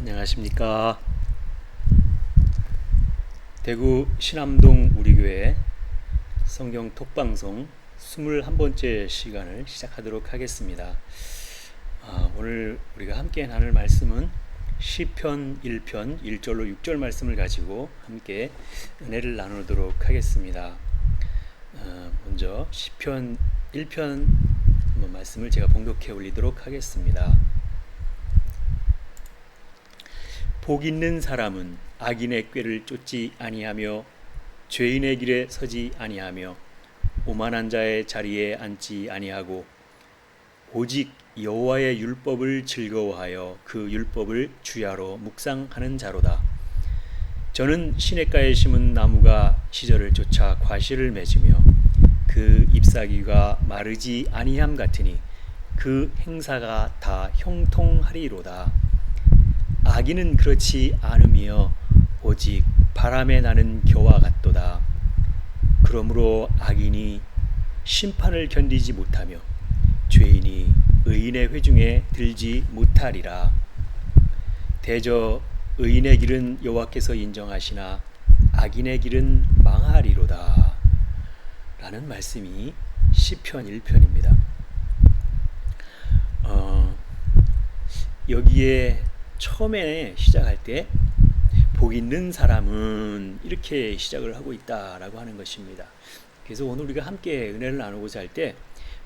안녕하십니까. 대구 신암동 우리교회 성경 톡방송 21번째 시간을 시작하도록 하겠습니다. 오늘 우리가 함께 나눌 말씀은 시편 1편 1절로 6절 말씀을 가지고 함께 은혜를 나누도록 하겠습니다. 먼저 시편 1편 말씀을 제가 봉독해 올리도록 하겠습니다. 복 있는 사람은 악인의 꾀를 쫓지 아니하며 죄인의 길에 서지 아니하며 오만한 자의 자리에 앉지 아니하고 오직 여호와의 율법을 즐거워하여 그 율법을 주야로 묵상하는 자로다. 저는 시냇가에 심은 나무가 시절을 쫓아 과실을 맺으며 그 잎사귀가 마르지 아니함 같으니 그 행사가 다 형통하리로다. 악인은 그렇지 않으며 오직 바람에 나는 겨와 같도다. 그러므로 악인이 심판을 견디지 못하며 죄인이 의인의 회중에 들지 못하리라. 대저 의인의 길은 여호와께서 인정하시나 악인의 길은 망하리로다. 라는 말씀이 시편 1편입니다. 여기에 처음에 시작할 때 복 있는 사람은 이렇게 시작을 하고 있다라고 하는 것입니다. 그래서 오늘 우리가 함께 은혜를 나누고자 할 때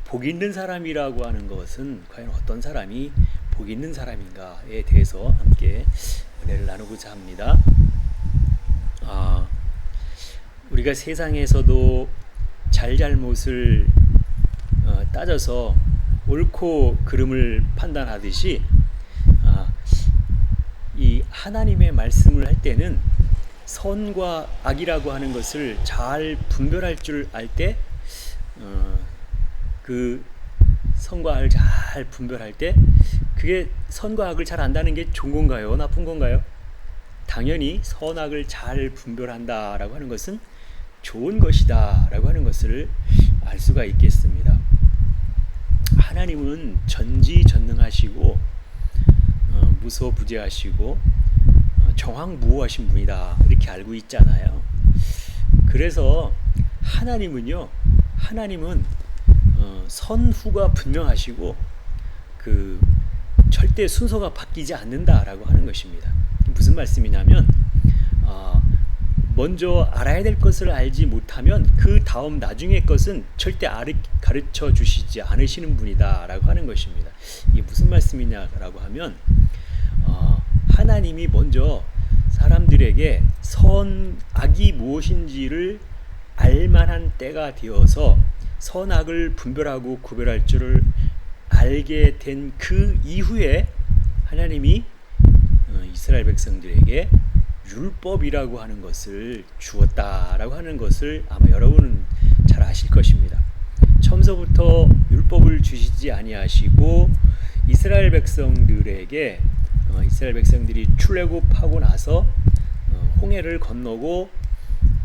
복 있는 사람이라고 하는 것은 과연 어떤 사람이 복 있는 사람인가에 대해서 함께 은혜를 나누고자 합니다. 우리가 세상에서도 잘잘못을 따져서 옳고 그름을 판단하듯이 이 하나님의 말씀을 할 때는 선과 악이라고 하는 것을 잘 분별할 줄 알 때, 그 선과 악을 잘 분별할 때, 그게 선과 악을 잘 안다는 게 좋은 건가요? 나쁜 건가요? 당연히 선악을 잘 분별한다라고 하는 것은 좋은 것이다라고 하는 것을 알 수가 있겠습니다. 하나님은 전지전능하시고 무소부재하시고 정황무오하신 분이다 이렇게 알고 있잖아요. 그래서 하나님은 선후가 분명하시고 그 절대 순서가 바뀌지 않는다라고 하는 것입니다. 무슨 말씀이냐면 먼저 알아야 될 것을 알지 못하면 그 다음 나중의 것은 절대 가르쳐 주시지 않으시는 분이다라고 하는 것입니다. 이게 무슨 말씀이냐라고 하면 하나님이 먼저 사람들에게 선악이 무엇인지를 알만한 때가 되어서 선악을 분별하고 구별할 줄을 알게 된 그 이후에 하나님이 이스라엘 백성들에게 율법이라고 하는 것을 주었다라고 하는 것을 아마 여러분은 잘 아실 것입니다. 처음서부터 율법을 주시지 아니하시고 이스라엘 백성들이 출애굽하고 나서 홍해를 건너고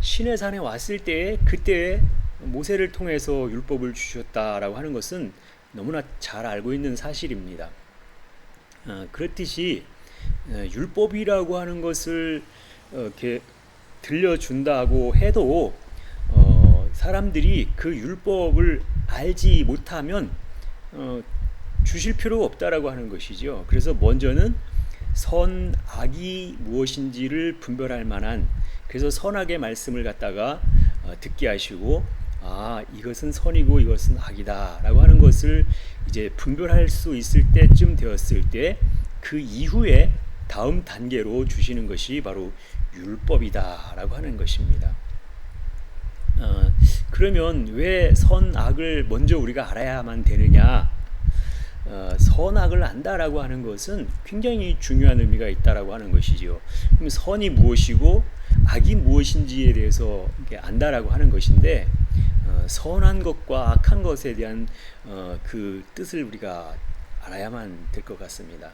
시내산에 왔을 때에 그때 모세를 통해서 율법을 주셨다라고 하는 것은 너무나 잘 알고 있는 사실입니다. 그렇듯이 율법이라고 하는 것을 이렇게 들려준다고 해도 사람들이 그 율법을 알지 못하면 주실 필요가 없다라고 하는 것이죠. 그래서 먼저는 선악이 무엇인지를 분별할 만한, 그래서 선악의 말씀을 갖다가 듣게 하시고 이것은 선이고 이것은 악이다 라고 하는 것을 이제 분별할 수 있을 때쯤 되었을 때 그 이후에 다음 단계로 주시는 것이 바로 율법이다 라고 하는 것입니다. 그러면 왜 선악을 먼저 우리가 알아야만 되느냐? 선악을 안다라고 하는 것은 굉장히 중요한 의미가 있다라고 하는 것이죠. 그럼 선이 무엇이고 악이 무엇인지에 대해서 안다라고 하는 것인데, 선한 것과 악한 것에 대한 그 뜻을 우리가 알아야만 될 것 같습니다.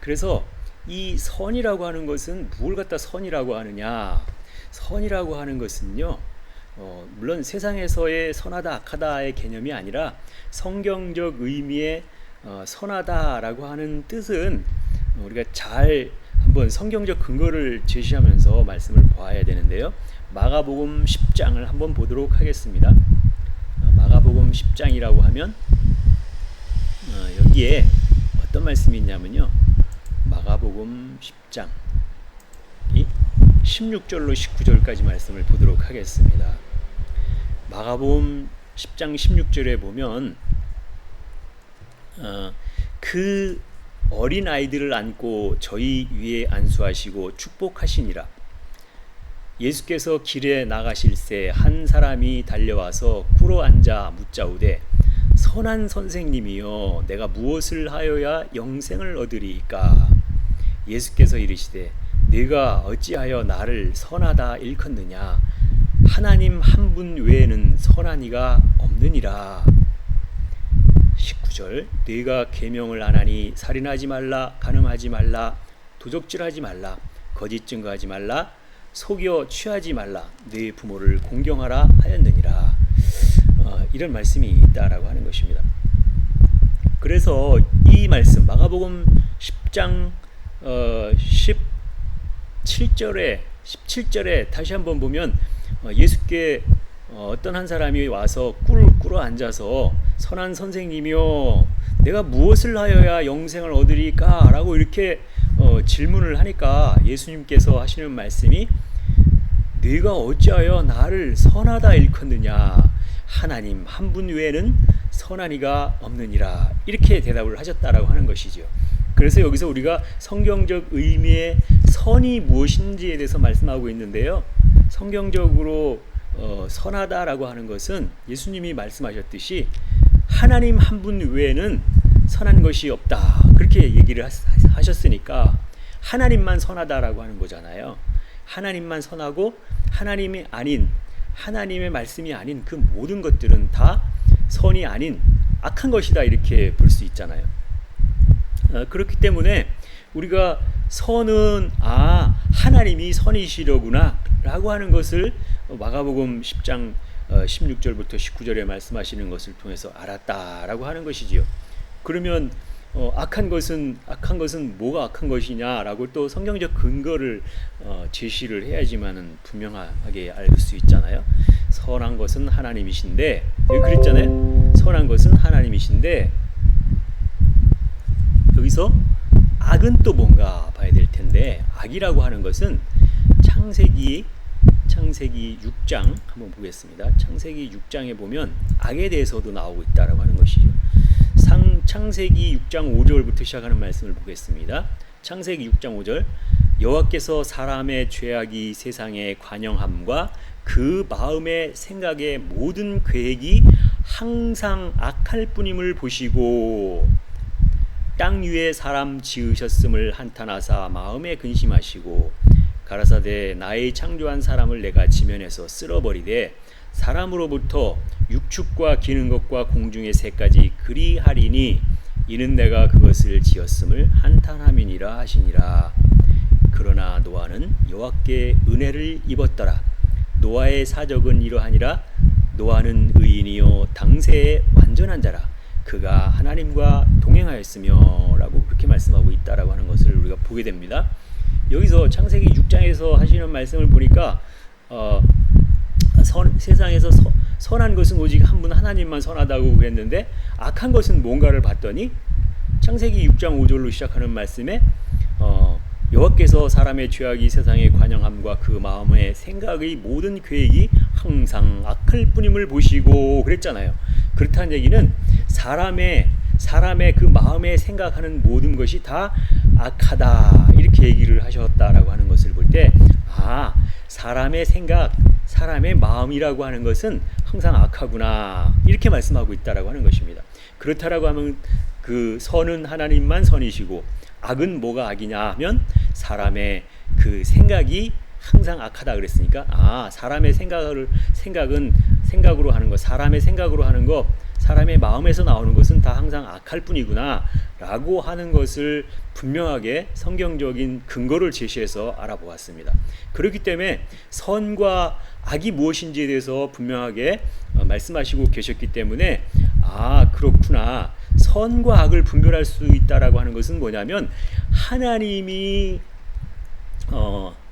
그래서 이 선이라고 하는 것은 무엇을 갖다 선이라고 하느냐? 선이라고 하는 것은요, 물론 세상에서의 선하다 악하다의 개념이 아니라 성경적 의미의 선하다라고 하는 뜻은 우리가 잘 한번 성경적 근거를 제시하면서 말씀을 보아야 되는데요. 마가복음 10장을 한번 보도록 하겠습니다. 마가복음 10장이라고 하면 여기에 어떤 말씀이 있냐면요. 마가복음 10장 16절로 19절까지 말씀을 보도록 하겠습니다. 마가복음 10장 16절에 보면 그 어린 아이들을 안고 저희 위에 안수하시고 축복하시니라. 예수께서 길에 나가실새 한 사람이 달려와서 꿇어 앉아 묻자오되 선한 선생님이여 내가 무엇을 하여야 영생을 얻으리이까. 예수께서 이르시되 네가 어찌하여 나를 선하다 일컫느냐. 하나님 한 분 외에는 선한 이가 없느니라. 19절 네가 계명을 안 하니 살인하지 말라, 간음하지 말라, 도적질하지 말라, 거짓 증거하지 말라, 속여 취하지 말라, 네 부모를 공경하라 하였느니라. 이런 말씀이 있다라고 하는 것입니다. 그래서 이 말씀 마가복음 10장 17절에 다시 한번 보면 예수께 어떤 한 사람이 와서 꿇어 앉아서 선한 선생님이요 내가 무엇을 하여야 영생을 얻으리까? 라고 이렇게 질문을 하니까 예수님께서 하시는 말씀이 네가 어찌하여 나를 선하다 일컫느냐. 하나님 한 분 외에는 선한 이가 없느니라. 이렇게 대답을 하셨다라고 하는 것이죠. 그래서 여기서 우리가 성경적 의미의 선이 무엇인지에 대해서 말씀하고 있는데요. 성경적으로 선하다라고 하는 것은 예수님이 말씀하셨듯이 하나님 한 분 외에는 선한 것이 없다. 그렇게 얘기를 하셨으니까 하나님만 선하다라고 하는 거잖아요. 하나님만 선하고 하나님이 아닌 하나님의 말씀이 아닌 그 모든 것들은 다 선이 아닌 악한 것이다 이렇게 볼 수 있잖아요. 그렇기 때문에 우리가 선은 하나님이 선이시려구나 라고 하는 것을 마가복음 10장 16절부터 19절에 말씀하시는 것을 통해서 알았다라고 하는 것이지요. 그러면 악한 것은 뭐가 악한 것이냐라고 또 성경적 근거를 제시를 해야지만은 분명하게 알 수 있잖아요. 선한 것은 하나님이신데 여기 그랬잖아요. 선한 것은 하나님이신데 여기서 악은 또 뭔가 봐야 될 텐데 악이라고 하는 것은 창세기 6장 한번 보겠습니다. 창세기 6장에 보면 악에 대해서도 나오고 있다라고 하는 것이죠. 창세기 6장 5절부터 시작하는 말씀을 보겠습니다. 창세기 6장 5절 여호와께서 사람의 죄악이 세상에 관영함과 그 마음의 생각의 모든 계획이 항상 악할 뿐임을 보시고 땅 위에 사람 지으셨음을 한탄하사 마음에 근심하시고 가라사대 나의 창조한 사람을 내가 지면에서 쓸어버리되 사람으로부터 육축과 기는 것과 공중의 새까지 그리하리니 이는 내가 그것을 지었음을 한탄함이니라 하시니라. 그러나 노아는 여호와께 은혜를 입었더라. 노아의 사적은 이러하니라. 노아는 의인이요 당세에 완전한 자라. 그가 하나님과 동행하였으며 라고 그렇게 말씀하고 있다라고 하는 것을 우리가 보게 됩니다. 여기서 창세기 6장에서 하시는 말씀을 보니까 세상에서 선한 것은 오직 한 분 하나님만 선하다고 그랬는데 악한 것은 뭔가를 봤더니 창세기 6장 5절로 시작하는 말씀에 여호와께서 사람의 죄악이 세상에 관영함과 그 마음의 생각의 모든 계획이 항상 악할 뿐임을 보시고 그랬잖아요. 그렇다는 얘기는 사람의 그 마음에 생각하는 모든 것이 다 악하다 이렇게 얘기를 하셨다라고 하는 것을 볼 때 사람의 생각, 사람의 마음이라고 하는 것은 항상 악하구나 이렇게 말씀하고 있다라고 하는 것입니다. 그렇다라고 하면 그 선은 하나님만 선이시고 악은 뭐가 악이냐 하면 사람의 그 생각이 항상 악하다 그랬으니까 사람의 생각으로 하는 것, 사람의 생각으로 하는 것, 사람의 마음에서 나오는 것은 다 항상 악할 뿐이구나 라고 하는 것을 분명하게 성경적인 근거를 제시해서 알아보았습니다. 그렇기 때문에 선과 악이 무엇인지에 대해서 분명하게 말씀하시고 계셨기 때문에 그렇구나, 선과 악을 분별할 수 있다라고 하는 것은 뭐냐면 하나님이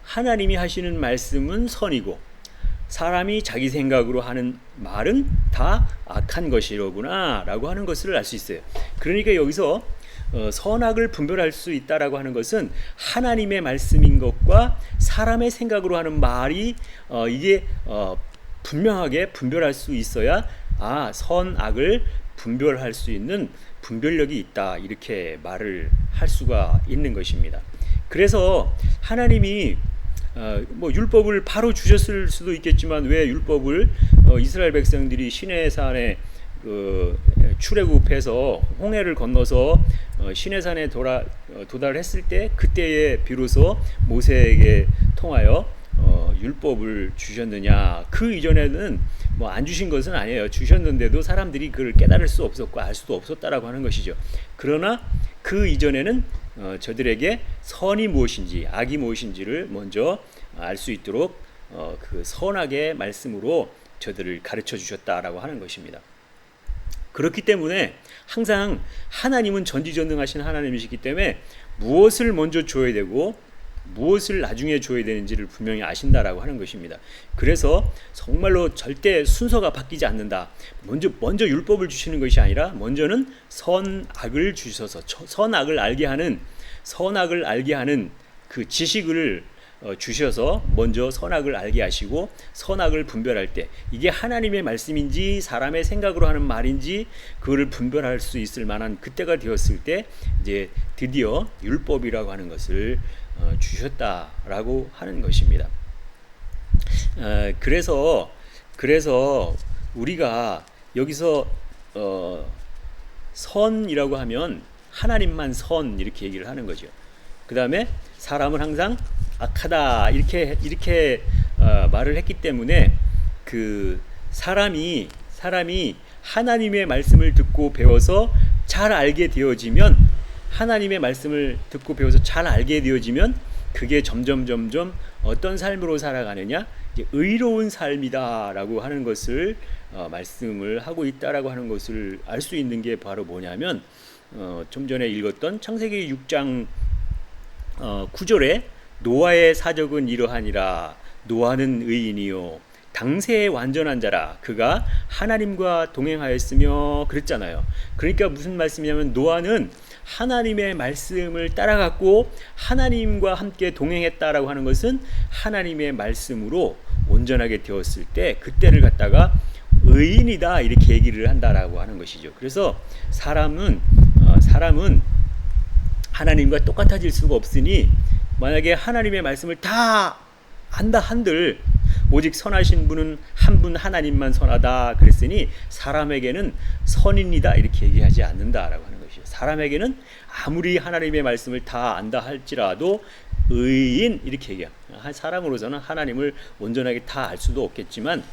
하나님이 하시는 말씀은 선이고 사람이 자기 생각으로 하는 말은 다 악한 것이로구나 라고 하는 것을 알 수 있어요. 그러니까 여기서 선악을 분별할 수 있다라고 하는 것은 하나님의 말씀인 것과 사람의 생각으로 하는 말이 이게 분명하게 분별할 수 있어야 선악을 분별할 수 있는 분별력이 있다, 이렇게 말을 할 수가 있는 것입니다. 그래서 하나님이 율법을 바로 주셨을 수도 있겠지만 왜 율법을 이스라엘 백성들이 시내산에 출애굽해서 홍해를 건너서 시내산에 도달했을 때 그때에 비로소 모세에게 통하여 율법을 주셨느냐. 그 이전에는 안 주신 것은 아니에요. 주셨는데도 사람들이 그걸 깨달을 수 없었고 알 수도 없었다라고 하는 것이죠. 그러나 그 이전에는 저들에게 선이 무엇인지 악이 무엇인지를 먼저 알 수 있도록 그 선악의 말씀으로 저들을 가르쳐 주셨다라고 하는 것입니다. 그렇기 때문에 항상 하나님은 전지전능하신 하나님이시기 때문에 무엇을 먼저 줘야 되고 무엇을 나중에 줘야 되는지를 분명히 아신다라고 하는 것입니다. 그래서 정말로 절대 순서가 바뀌지 않는다. 먼저 율법을 주시는 것이 아니라 먼저는 선악을 주셔서 선악을 알게 하는 그 지식을 주셔서 먼저 선악을 알게 하시고 선악을 분별할 때 이게 하나님의 말씀인지 사람의 생각으로 하는 말인지 그거를 분별할 수 있을 만한 그때가 되었을 때 이제 드디어 율법이라고 하는 것을 주셨다라고 하는 것입니다. 그래서 우리가 여기서 선이라고 하면 하나님만 선 이렇게 얘기를 하는 거죠. 그 다음에 사람은 항상 악하다 이렇게 말을 했기 때문에 그 사람이 하나님의 말씀을 듣고 배워서 잘 알게 되어지면 그게 점점 어떤 삶으로 살아가느냐, 이제 의로운 삶이다라고 하는 것을 말씀을 하고 있다라고 하는 것을 알 수 있는 게 바로 뭐냐면 좀 전에 읽었던 창세기 6장 9절에 노아의 사적은 이러하니라. 노아는 의인이요 당세의 완전한 자라. 그가 하나님과 동행하였으며 그랬잖아요. 그러니까 무슨 말씀이냐면 노아는 하나님의 말씀을 따라갔고 하나님과 함께 동행했다라고 하는 것은 하나님의 말씀으로 온전하게 되었을 때 그때를 갖다가 의인이다 이렇게 얘기를 한다라고 하는 것이죠. 그래서 사람은 하나님과 똑같아질 수가 없으니 만약에 하나님의 말씀을 다 안다 한들 오직 선하신 분은 한 분 하나님만 선하다 그랬으니 사람에게는 선인이다 이렇게 얘기하지 않는다라고 하는 것이죠. 사람에게는 아무리 하나님의 말씀을 다 안다 할지라도 의인 이렇게 얘기합니다. 사람으로서는 하나님을 온전하게 다 알 수도 없겠지만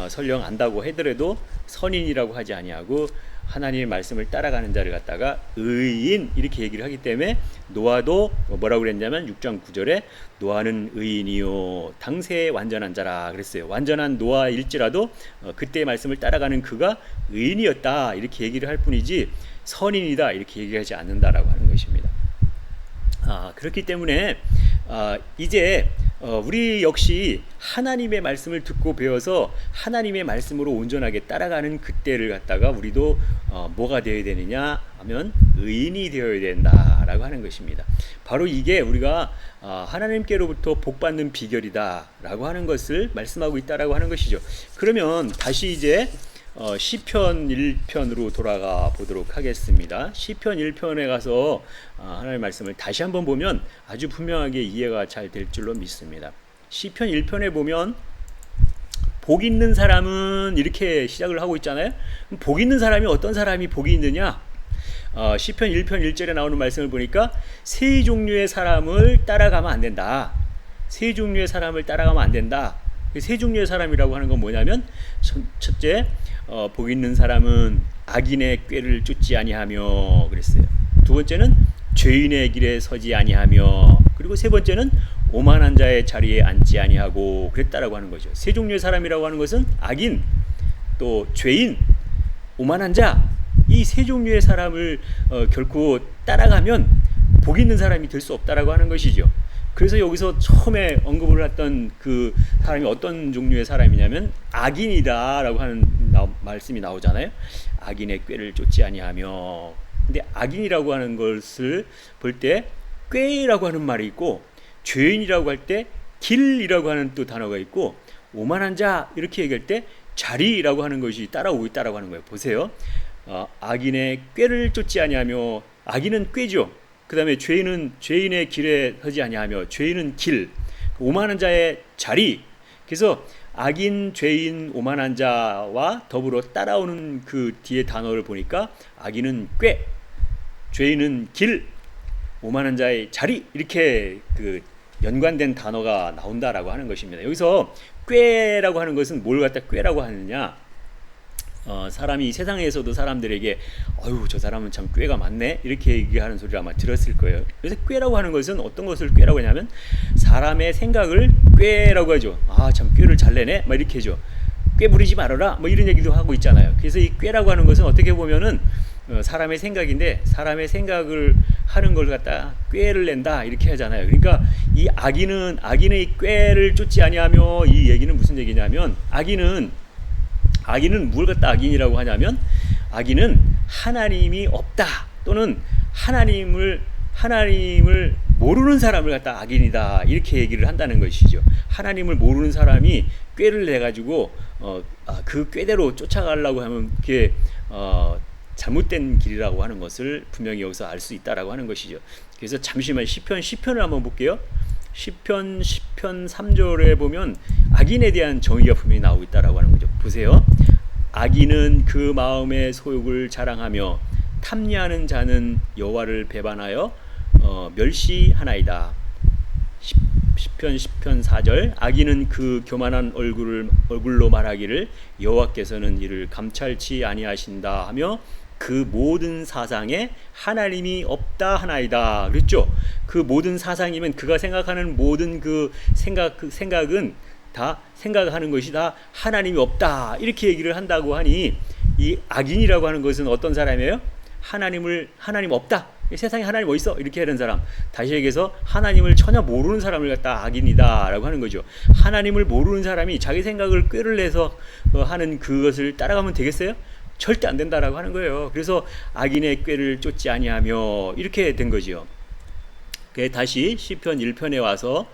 설령 안다고 하더라도 선인이라고 하지 아니하고 하나님의 말씀을 따라가는 자를 갖다가 의인 이렇게 얘기를 하기 때문에 노아도 뭐라고 그랬냐면 6장 9절에 노아는 의인이요 당세의 완전한 자라 그랬어요. 완전한 노아일지라도 그때의 말씀을 따라가는 그가 의인이었다 이렇게 얘기를 할 뿐이지 선인이다 이렇게 얘기하지 않는다라고 하는 것입니다. 그렇기 때문에 이제 우리 역시 하나님의 말씀을 듣고 배워서 하나님의 말씀으로 온전하게 따라가는 그때를 갖다가 우리도 뭐가 되어야 되느냐 하면 의인이 되어야 된다라고 하는 것입니다. 바로 이게 우리가 하나님께로부터 복받는 비결이다라고 하는 것을 말씀하고 있다라고 하는 것이죠. 그러면 다시 이제 시편 1편으로 돌아가 보도록 하겠습니다. 시편 1편에 가서 하나님의 말씀을 다시 한번 보면 아주 분명하게 이해가 잘 될 줄로 믿습니다. 시편 1편에 보면 복 있는 사람은 이렇게 시작을 하고 있잖아요. 복 있는 사람이 어떤 사람이 복이 있느냐? 시편 1편 1절에 나오는 말씀을 보니까 세 종류의 사람을 따라가면 안 된다. 세 종류의 사람을 따라가면 안 된다. 세 종류의 사람이라고 하는 건 뭐냐면 첫째 복 있는 사람은 악인의 꾀를 쫓지 아니하며 그랬어요. 두 번째는 죄인의 길에 서지 아니하며 그리고 세 번째는 오만한 자의 자리에 앉지 아니하고 그랬다라고 하는 거죠. 세 종류의 사람이라고 하는 것은 악인, 또 죄인, 오만한 자 이 세 종류의 사람을 결코 따라가면 복 있는 사람이 될 수 없다라고 하는 것이죠. 그래서 여기서 처음에 언급을 했던 그 사람이 어떤 종류의 사람이냐면 악인이다라고 하는 말씀이 나오잖아요. 악인의 꾀를 쫓지 아니하며. 근데 악인이라고 하는 것을 볼 때 꾀라고 하는 말이 있고, 죄인이라고 할 때 길이라고 하는 또 단어가 있고, 오만한 자 이렇게 얘기할 때 자리라고 하는 것이 따라오고 있다라고 하는 거예요. 보세요. 악인의 꾀를 쫓지 아니하며, 악인은 꾀죠. 그 다음에 죄인의 길에 서지 아니하며, 죄인은 길, 오만한 자의 자리. 그래서 악인, 죄인, 오만한 자와 더불어 따라오는 그 뒤에 단어를 보니까 악인은 꾀, 죄인은 길, 오만한 자의 자리, 이렇게 그 연관된 단어가 나온다라고 하는 것입니다. 여기서 꾀라고 하는 것은 뭘 갖다 꾀라고 하느냐? 사람이 세상에서도 사람들에게 어휴 저 사람은 참 꾀가 많네 이렇게 얘기하는 소리를 아마 들었을 거예요. 그래서 꾀라고 하는 것은 어떤 것을 꾀라고 하냐면 사람의 생각을 꾀라고 하죠. 아 참 꾀를 잘 내네 막 이렇게 하죠. 꾀 부리지 말아라 뭐 이런 얘기도 하고 있잖아요. 그래서 이 꾀라고 하는 것은 어떻게 보면은 사람의 생각인데, 사람의 생각을 하는 걸 갖다 꾀를 낸다 이렇게 하잖아요. 그러니까 이 악인의 꾀를 쫓지 아니하며, 이 얘기는 무슨 얘기냐면 악인은 뭘 갖다 악인이라고 하냐면, 악인은 하나님이 없다 또는 하나님을 모르는 사람을 갖다 악인이다 이렇게 얘기를 한다는 것이죠. 하나님을 모르는 사람이 꾀를 내 가지고 그 꾀대로 쫓아가려고 하면 그게 잘못된 길이라고 하는 것을 분명히 여기서 알 수 있다라고 하는 것이죠. 그래서 잠시만 시편을 한번 볼게요. 시편 3절에 보면 악인에 대한 정의가 분명히 나오고 있다라고 하는 거죠. 보세요. 악인은 그 마음의 소욕을 자랑하며 탐리하는 자는 여호와를 배반하여 멸시하나이다. 시편 4절 악인은 그 교만한 얼굴로 말하기를 여호와께서는 이를 감찰치 아니하신다 하며 그 모든 사상에 하나님이 없다 하나이다. 그랬죠? 그 모든 사상이면 그가 생각하는 모든 그 생각은 다 생각하는 것이 다 하나님이 없다 이렇게 얘기를 한다고 하니, 이 악인이라고 하는 것은 어떤 사람이에요? 하나님 없다, 세상에 하나님 어디 있어 이렇게 하는 사람. 다시 얘기해서 하나님을 전혀 모르는 사람을 갖다 악인이다 라고 하는 거죠. 하나님을 모르는 사람이 자기 생각을 꾀를 내서 하는 그것을 따라가면 되겠어요? 절대 안 된다라고 하는 거예요. 그래서 악인의 꾀를 쫓지 아니하며 이렇게 된 거지요. 다시 시편 1편에 와서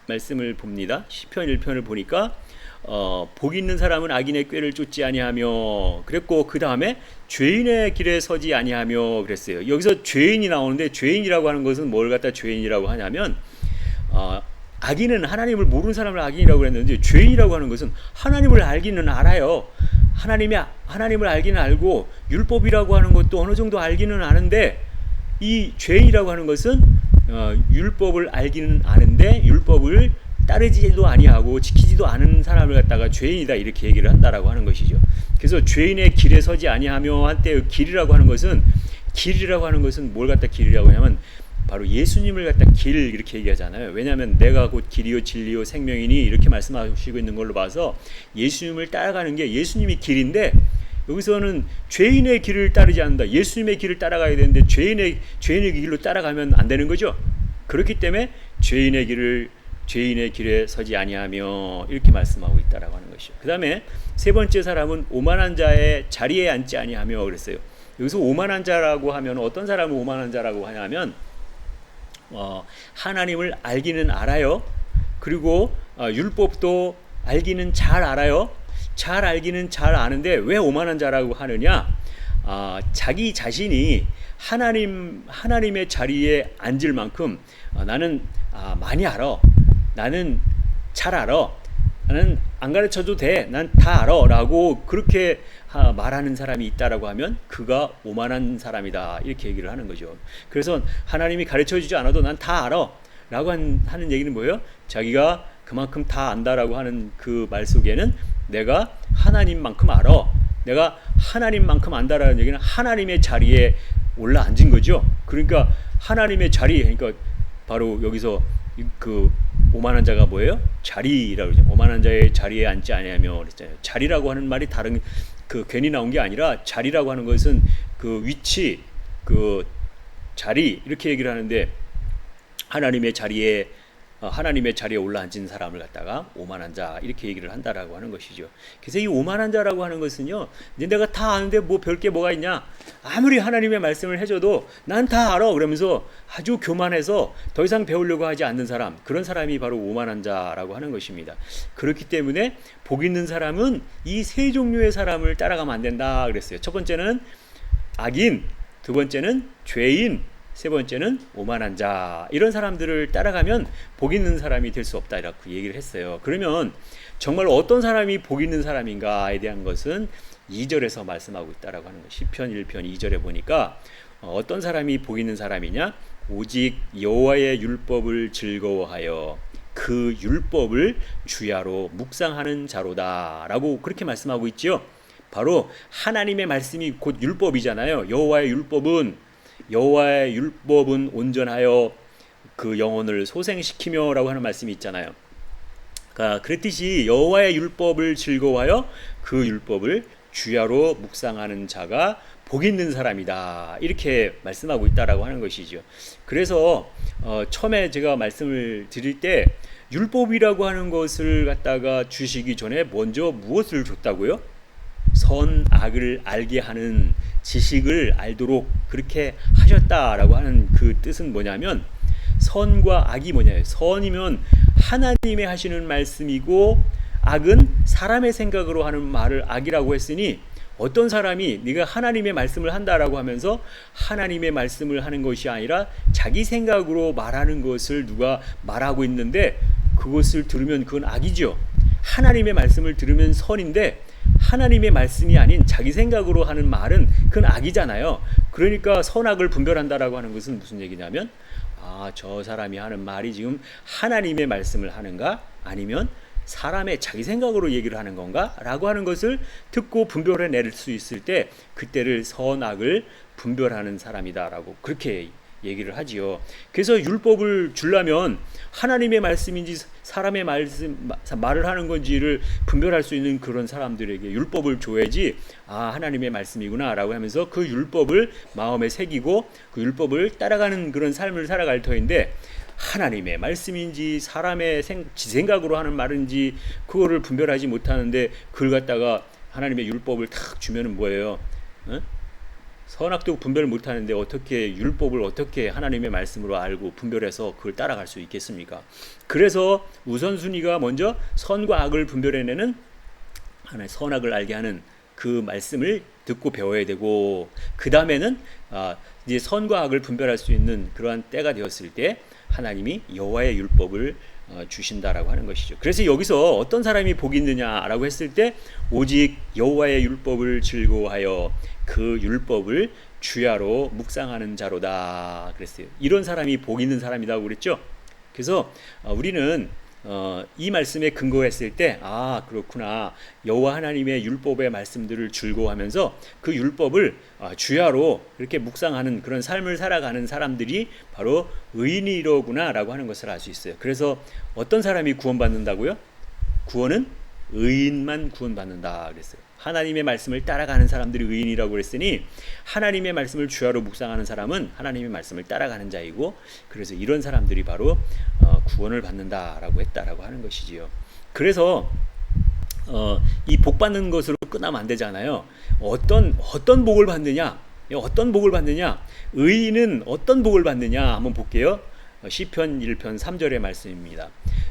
말씀을 봅니다. 시편 1편을 보니까 복 있는 사람은 악인의 꾀를 쫓지 아니하며 그랬고, 그 다음에 죄인의 길에 서지 아니하며 그랬어요. 여기서 죄인이 나오는데, 죄인이라고 하는 것은 뭘 갖다 죄인이라고 하냐면, 악인은 하나님을 모르는 사람을 악인이라고 그랬는데, 죄인이라고 하는 것은 하나님을 알기는 알아요. 하나님을 알기는 알고 율법이라고 하는 것도 어느 정도 알기는 아는데, 이 죄인이라고 하는 것은 율법을 알기는 아는데 율법을 따르지도 아니하고 지키지도 않은 사람을 갖다가 죄인이다 이렇게 얘기를 한다라고 하는 것이죠. 그래서 죄인의 길에 서지 아니하며 한때 길이라고 하는 것은 뭘 갖다 길이라고 하냐면 바로 예수님을 갖다 길 이렇게 얘기하잖아요. 왜냐하면 내가 곧 길이요 진리요 생명이니 이렇게 말씀하시고 있는 걸로 봐서 예수님을 따라가는 게 예수님이 길인데, 여기서는 죄인의 길을 따르지 않는다. 예수님의 길을 따라가야 되는데 죄인의 길로 따라가면 안 되는 거죠. 그렇기 때문에 죄인의 길에 서지 아니하며 이렇게 말씀하고 있다라고 하는 것이죠. 그 다음에 세 번째 사람은 오만한 자의 자리에 앉지 아니하며 그랬어요. 여기서 오만한 자라고 하면 어떤 사람을 오만한 자라고 하냐면 하나님을 알기는 알아요. 그리고 율법도 알기는 잘 알아요. 잘 알기는 잘 아는데 왜 오만한 자라고 하느냐? 자기 자신이 하나님의 자리에 앉을 만큼 나는 많이 알아. 나는 잘 알아. 나는 안 가르쳐도 돼. 난 다 알아. 라고 그렇게 말하는 사람이 있다라고 하면 그가 오만한 사람이다. 이렇게 얘기를 하는 거죠. 그래서 하나님이 가르쳐주지 않아도 난 다 알아. 라고 하는 얘기는 뭐예요? 자기가 그만큼 다 안다라고 하는 그 말 속에는 내가 하나님만큼 알아. 내가 하나님만큼 안다라는 얘기는 하나님의 자리에 올라앉은 거죠. 그러니까 하나님의 자리, 그러니까 바로 여기서 그 오만한 자가 뭐예요? 자리라고 그러죠. 오만한 자의 자리에 앉지 아니하며 그랬잖아요. 자리라고 하는 말이 다른 괜히 나온 게 아니라 자리라고 하는 것은 그 위치, 그 자리 이렇게 얘기를 하는데 하나님의 자리에 올라앉은 사람을 갖다가 오만한 자 이렇게 얘기를 한다라고 하는 것이죠. 그래서 이 오만한 자라고 하는 것은요, 이제 내가 다 아는데 뭐 별게 뭐가 있냐, 아무리 하나님의 말씀을 해줘도 난 다 알아 그러면서 아주 교만해서 더 이상 배우려고 하지 않는 사람, 그런 사람이 바로 오만한 자라고 하는 것입니다. 그렇기 때문에 복 있는 사람은 이 세 종류의 사람을 따라가면 안 된다 그랬어요. 첫 번째는 악인, 두 번째는 죄인, 세 번째는 오만한 자. 이런 사람들을 따라가면 복 있는 사람이 될 수 없다 이렇게 얘기를 했어요. 그러면 정말 어떤 사람이 복 있는 사람인가에 대한 것은 2절에서 말씀하고 있다라고 하는 거. 시편 1편 2절에 보니까 어떤 사람이 복 있는 사람이냐? 오직 여호와의 율법을 즐거워하여 그 율법을 주야로 묵상하는 자로다라고 그렇게 말씀하고 있죠. 바로 하나님의 말씀이 곧 율법이잖아요. 여호와의 율법은 온전하여 그 영혼을 소생시키며라고 하는 말씀이 있잖아요. 그러니까 그랬듯이 여호와의 율법을 즐거워하여 그 율법을 주야로 묵상하는 자가 복 있는 사람이다 이렇게 말씀하고 있다라고 하는 것이죠. 그래서 처음에 제가 말씀을 드릴 때 율법이라고 하는 것을 갖다가 주시기 전에 먼저 무엇을 줬다고요? 선악을 알게 하는 지식을 알도록 그렇게 하셨다라고 하는 그 뜻은 뭐냐면, 선과 악이 뭐냐요. 선이면 하나님의 하시는 말씀이고 악은 사람의 생각으로 하는 말을 악이라고 했으니, 어떤 사람이 네가 하나님의 말씀을 한다라고 하면서 하나님의 말씀을 하는 것이 아니라 자기 생각으로 말하는 것을 누가 말하고 있는데 그것을 들으면 그건 악이죠. 하나님의 말씀을 들으면 선인데 하나님의 말씀이 아닌 자기 생각으로 하는 말은 그건 악이잖아요. 그러니까 선악을 분별한다라고 하는 것은 무슨 얘기냐면, 저 사람이 하는 말이 지금 하나님의 말씀을 하는가 아니면 사람의 자기 생각으로 얘기를 하는 건가 라고 하는 것을 듣고 분별해낼 수 있을 때 그때를 선악을 분별하는 사람이다 라고 그렇게 얘기를 하지요. 그래서 율법을 주려면 하나님의 말씀인지 사람의 말을 하는 건지를 분별할 수 있는 그런 사람들에게 율법을 줘야지, 하나님의 말씀이구나 라고 하면서 그 율법을 마음에 새기고 그 율법을 따라가는 그런 삶을 살아갈 터인데, 하나님의 말씀인지 사람의 지 생각으로 하는 말인지 그거를 분별하지 못하는데 그걸 갖다가 하나님의 율법을 탁 주면은 뭐예요? 선악도 분별 못하는데 어떻게 율법을 어떻게 하나님의 말씀으로 알고 분별해서 그걸 따라갈 수 있겠습니까? 그래서 우선순위가 먼저 선과 악을 분별해내는 하나의 선악을 알게 하는 그 말씀을 듣고 배워야 되고, 그 다음에는 이제 선과 악을 분별할 수 있는 그러한 때가 되었을 때 하나님이 여호와의 율법을 주신다라고 하는 것이죠. 그래서 여기서 어떤 사람이 복이 있느냐라고 했을 때 오직 여호와의 율법을 즐거워하여 그 율법을 주야로 묵상하는 자로다 그랬어요. 이런 사람이 복 있는 사람이라고 그랬죠. 그래서 우리는 이 말씀에 근거했을 때 그렇구나, 여호와 하나님의 율법의 말씀들을 즐거워하면서 그 율법을 주야로 이렇게 묵상하는 그런 삶을 살아가는 사람들이 바로 의인이로구나 라고 하는 것을 알 수 있어요. 그래서 어떤 사람이 구원받는다고요? 구원은 의인만 구원받는다 그랬어요. 하나님의 말씀을 따라가는 사람들이 의인이라고 그랬으니 하나님의 말씀을 주야로 묵상하는 사람은 하나님의 말씀을 따라가는 자이고, 그래서 이런 사람들이 바로 구원을 받는다라고 했다라고 하는 것이지요. 그래서 이 복 받는 것으로 끝나면 안 되잖아요. 어떤 복을 받느냐? 어떤 복을 받느냐? 의인은 어떤 복을 받느냐? 한번 볼게요. 시편 1편 3절의 말씀입니다.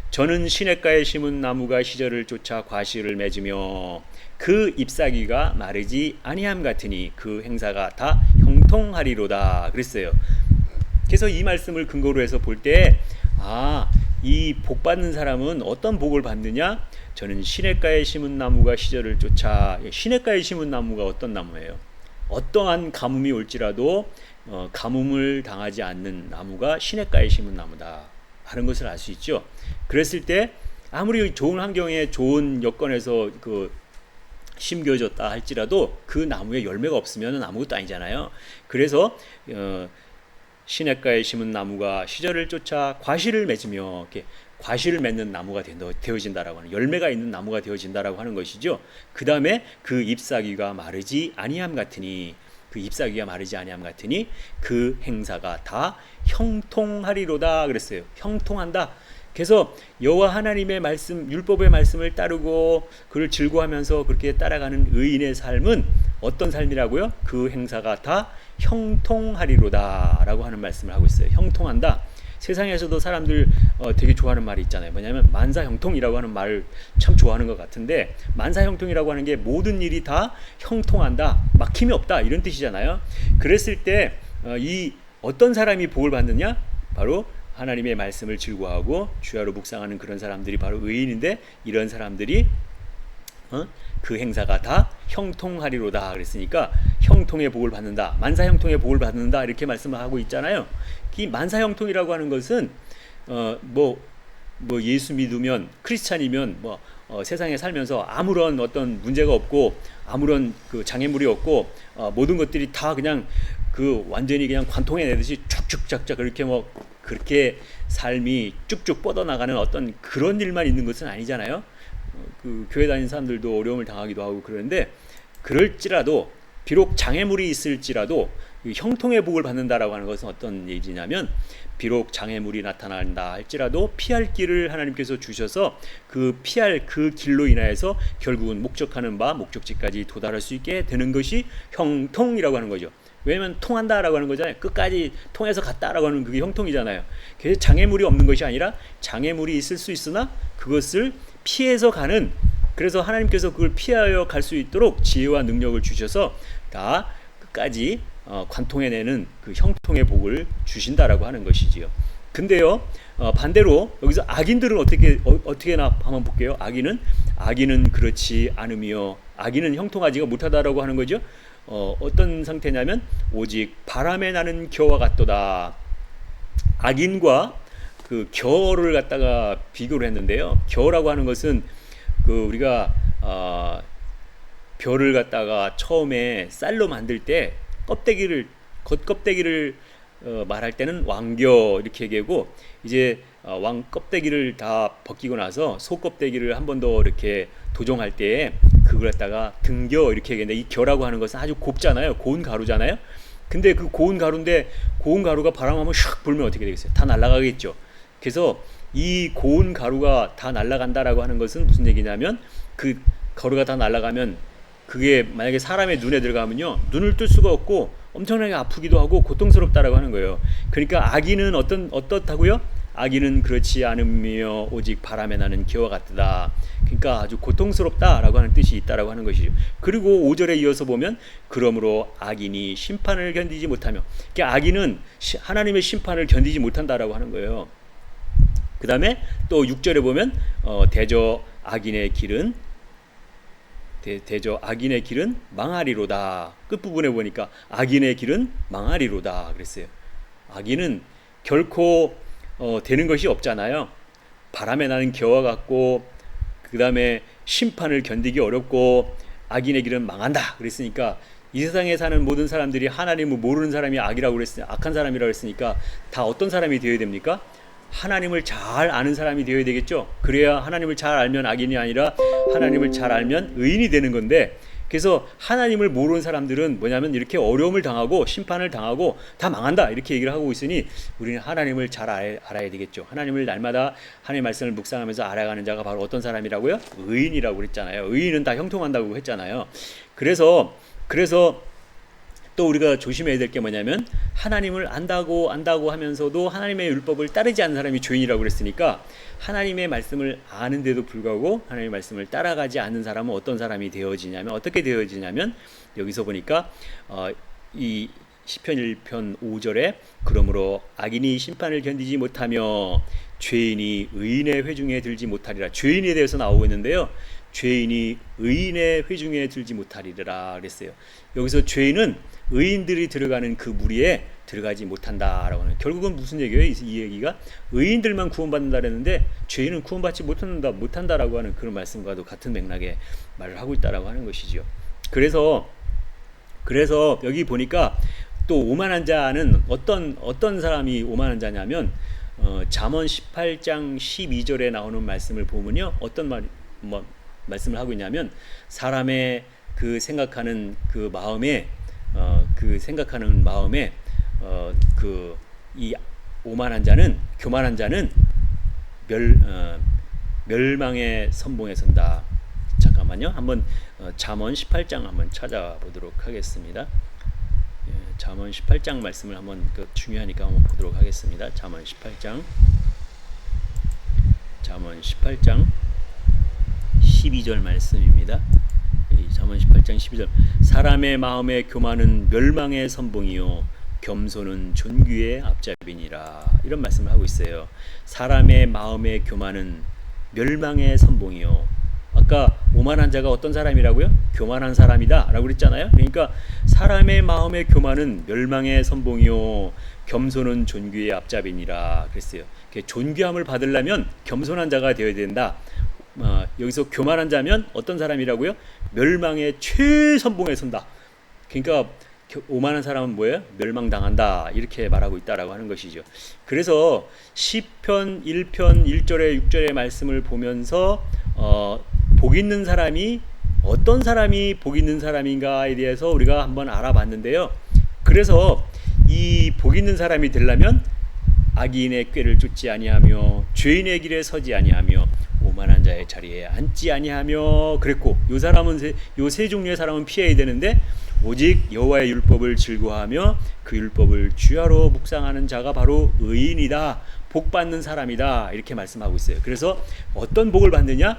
저는 시냇가에 심은 나무가 시절을 쫓아 과실을 맺으며 그 잎사귀가 마르지 아니함 같으니 그 행사가 다 형통하리로다 그랬어요. 그래서 이 말씀을 근거로 해서 볼 때 이 복 받는 사람은 어떤 복을 받느냐? 저는 시냇가에 심은 나무가 시절을 쫓아. 시냇가에 심은 나무가 어떤 나무예요? 어떠한 가뭄이 올지라도 가뭄을 당하지 않는 나무가 시냇가에 심은 나무다 하는 것을 알 수 있죠. 그랬을 때 아무리 좋은 환경에 좋은 여건에서 심겨졌다 할지라도 그 나무에 열매가 없으면 아무것도 아니잖아요. 그래서 시냇가에 심은 나무가 시절을 쫓아 과실을 맺으며 이렇게 과실을 맺는 나무가 되어진다라고 하는, 열매가 있는 나무가 되어진다라고 하는 것이죠. 그 다음에 그 잎사귀가 마르지 아니함 같으니 그 잎사귀가 마르지 아니함 같으니 그 행사가 다 형통하리로다 그랬어요. 형통한다. 그래서 여호와 하나님의 말씀, 율법의 말씀을 따르고 그를 즐거워하면서 그렇게 따라가는 의인의 삶은 어떤 삶이라고요? 그 행사가 다 형통하리로다 라고 하는 말씀을 하고 있어요. 형통한다. 세상에서도 사람들 되게 좋아하는 말이 있잖아요. 뭐냐면 만사형통이라고 하는 말을 참 좋아하는 것 같은데, 만사형통이라고 하는 게 모든 일이 다 형통한다, 막힘이 없다 이런 뜻이잖아요. 그랬을 때 이 어떤 사람이 복을 받느냐? 바로 하나님의 말씀을 즐거워하고 주야로 묵상하는 그런 사람들이 바로 의인인데, 이런 사람들이 그 행사가 다 형통하리로다 그랬으니까 형통의 복을 받는다, 만사형통의 복을 받는다 이렇게 말씀을 하고 있잖아요. 이 만사형통이라고 하는 것은 뭐 예수 믿으면, 크리스찬이면 세상에 살면서 아무런 어떤 문제가 없고 아무런 그 장애물이 없고 모든 것들이 다 그냥 그 완전히 그냥 관통해 내듯이 쭉쭉쫙쫙 그렇게 삶이 쭉쭉 뻗어나가는 어떤 그런 일만 있는 것은 아니잖아요. 그 교회 다니는 사람들도 어려움을 당하기도 하고 그러는데, 그럴지라도 비록 장애물이 있을지라도 형통의 복을 받는다라고 하는 것은 어떤 얘기냐면, 비록 장애물이 나타난다 할지라도 피할 길을 하나님께서 주셔서 그 피할 그 길로 인하여서 결국은 목적하는 바 목적지까지 도달할 수 있게 되는 것이 형통이라고 하는 거죠. 왜냐면 통한다라고 하는 거잖아요. 끝까지 통해서 갔다라고 하는 그게 형통이잖아요. 그래서 장애물이 없는 것이 아니라 장애물이 있을 수 있으나 그것을 피해서 가는, 그래서 하나님께서 그걸 피하여 갈 수 있도록 지혜와 능력을 주셔서 다 끝까지 관통해내는 그 형통의 복을 주신다라고 하는 것이지요. 근데요, 반대로 여기서 악인들은 어떻게나 한번 볼게요. 악인은 그렇지 않으며, 악인은 형통하지가 못하다라고 하는 거죠. 어떤 상태냐면 오직 바람에 나는 겨와 같도다. 악인과 그 겨를 갖다가 비교를 했는데요. 겨라고 하는 것은 그 우리가 벼를 갖다가 처음에 쌀로 만들 때 겉껍데기를 말할 때는 왕겨 이렇게 얘기하고, 이제 왕 껍데기를 다 벗기고 나서 소 껍데기를 한 번 더 이렇게 도종할 때 그걸 갖다가 등겨 이렇게 얘기했는데, 이 겨라고 하는 것은 아주 곱잖아요. 고운 가루잖아요. 근데 그 고운 가루인데, 고운 가루가 바람 한번 샥 불면 어떻게 되겠어요? 다 날아가겠죠. 그래서 이 고운 가루가 다 날아간다라고 하는 것은 무슨 얘기냐면, 그 가루가 다 날아가면 그게 만약에 사람의 눈에 들어가면요, 눈을 뜰 수가 없고 엄청나게 아프기도 하고 고통스럽다라고 하는 거예요. 그러니까 악인은 어떻다고요? 악인은 그렇지 않으며 오직 바람에 나는 기와 같다. 그러니까 아주 고통스럽다라고 하는 뜻이 있다라고 하는 것이죠. 그리고 5절에 이어서 보면 그러므로 악인이 심판을 견디지 못하며, 그러니까 악인은 하나님의 심판을 견디지 못한다라고 하는 거예요. 그 다음에 또 6절에 보면 대저 악인의 길은 망하리로다. 끝부분에 보니까 악인의 길은 망하리로다 그랬어요. 악인은 결코 되는 것이 없잖아요. 바람에 나는 겨와 같고, 그 다음에 심판을 견디기 어렵고, 악인의 길은 망한다 그랬으니까, 이 세상에 사는 모든 사람들이 하나님을 모르는 사람이 악이라고 그랬으니까, 악한 사람이라고 했으니까 다 어떤 사람이 되어야 됩니까? 하나님을 잘 아는 사람이 되어야 되겠죠. 그래야 하나님을 잘 알면 악인이 아니라 하나님을 잘 알면 의인이 되는 건데, 그래서 하나님을 모르는 사람들은 뭐냐면 이렇게 어려움을 당하고 심판을 당하고 다 망한다 이렇게 얘기를 하고 있으니, 우리는 하나님을 잘 알아야 되겠죠. 하나님을 날마다 하나님의 말씀을 묵상하면서 알아가는 자가 바로 어떤 사람이라고요? 의인이라고 그랬잖아요. 의인은 다 형통한다고 했잖아요. 그래서 또 우리가 조심해야 될 게 뭐냐면, 하나님을 안다고 하면서도 하나님의 율법을 따르지 않는 사람이 죄인이라고 그랬으니까, 하나님의 말씀을 아는데도 불구하고 하나님의 말씀을 따라가지 않는 사람은 어떤 사람이 어떻게 되어지냐면 여기서 보니까 이 시편 1편 5절에 그러므로 악인이 심판을 견디지 못하며 죄인이 의인의 회중에 들지 못하리라. 죄인에 대해서 나오고 있는데요, 죄인이 의인의 회중에 들지 못하리라 그랬어요. 여기서 죄인은 의인들이 들어가는 그 무리에 들어가지 못한다라고 하는, 결국은 무슨 얘기예요? 이 얘기가 의인들만 구원받는다 그랬는데 죄인은 구원받지 못한다라고 하는 그런 말씀과도 같은 맥락의 말을 하고 있다라고 하는 것이죠. 그래서 여기 보니까 또 오만한 자는 어떤 사람이 오만한 자냐면, 잠언 18장 12절에 나오는 말씀을 보면요, 어떤 말씀을 하고 있냐면, 사람의 그 생각하는 그 마음에 그 생각하는 마음에 그 이 오만한 자는 교만한 자는 멸망의 선봉에 선다. 잠깐만요. 한번 잠언 18장 한번 찾아보도록 하겠습니다. 잠언 18장 말씀을 한번 중요하니까 한번 보도록 하겠습니다. 잠언 18장 12절 말씀입니다. 잠언 18장 12절 사람의 마음의 교만은 멸망의 선봉이요 겸손은 존귀의 앞잡이니라. 이런 말씀을 하고 있어요. 사람의 마음의 교만은 멸망의 선봉이요. 아까 오만한 자가 어떤 사람이라고요? 교만한 사람이다 라고 그랬잖아요. 그러니까 사람의 마음의 교만은 멸망의 선봉이요 겸손은 존귀의 앞잡이니라 그랬어요. 존귀함을 받으려면 겸손한 자가 되어야 된다. 여기서 교만한 자면 어떤 사람이라고요? 멸망의 최선봉에 선다. 그러니까 오만한 사람은 뭐예요? 멸망당한다. 이렇게 말하고 있다라고 하는 것이죠. 그래서 시편 1편 1절에 6절의 말씀을 보면서 복 있는 사람이 어떤 사람이 복 있는 사람인가에 대해서 우리가 한번 알아봤는데요. 그래서 이 복 있는 사람이 되려면 악인의 꾀를 쫓지 아니하며 죄인의 길에 서지 아니하며 오만한 자의 자리에 앉지 아니하며 그랬고, 요 사람은 요 세 종류의 사람은 피해야 되는데 오직 여호와의 율법을 즐거워하며 그 율법을 주야로 묵상하는 자가 바로 의인이다, 복 받는 사람이다, 이렇게 말씀하고 있어요. 그래서 어떤 복을 받느냐?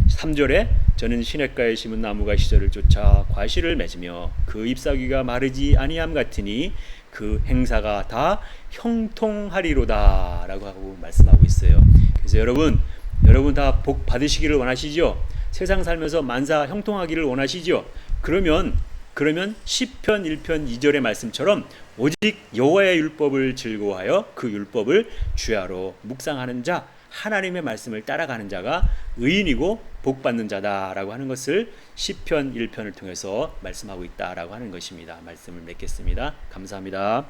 3절에 저는 시냇가에 심은 나무가 시절을 쫓아 과실을 맺으며 그 잎사귀가 마르지 아니함 같으니 그 행사가 다 형통하리로다 라고 하고 말씀하고 있어요. 그래서 여러분 다 복 받으시기를 원하시죠? 세상 살면서 만사 형통하기를 원하시죠? 그러면 시편 1편 2절의 말씀처럼 오직 여호와의 율법을 즐거워하여 그 율법을 주야로 묵상하는 자, 하나님의 말씀을 따라가는 자가 의인이고 복받는 자다라고 하는 것을 시편 1편을 통해서 말씀하고 있다라고 하는 것입니다. 말씀을 맺겠습니다. 감사합니다.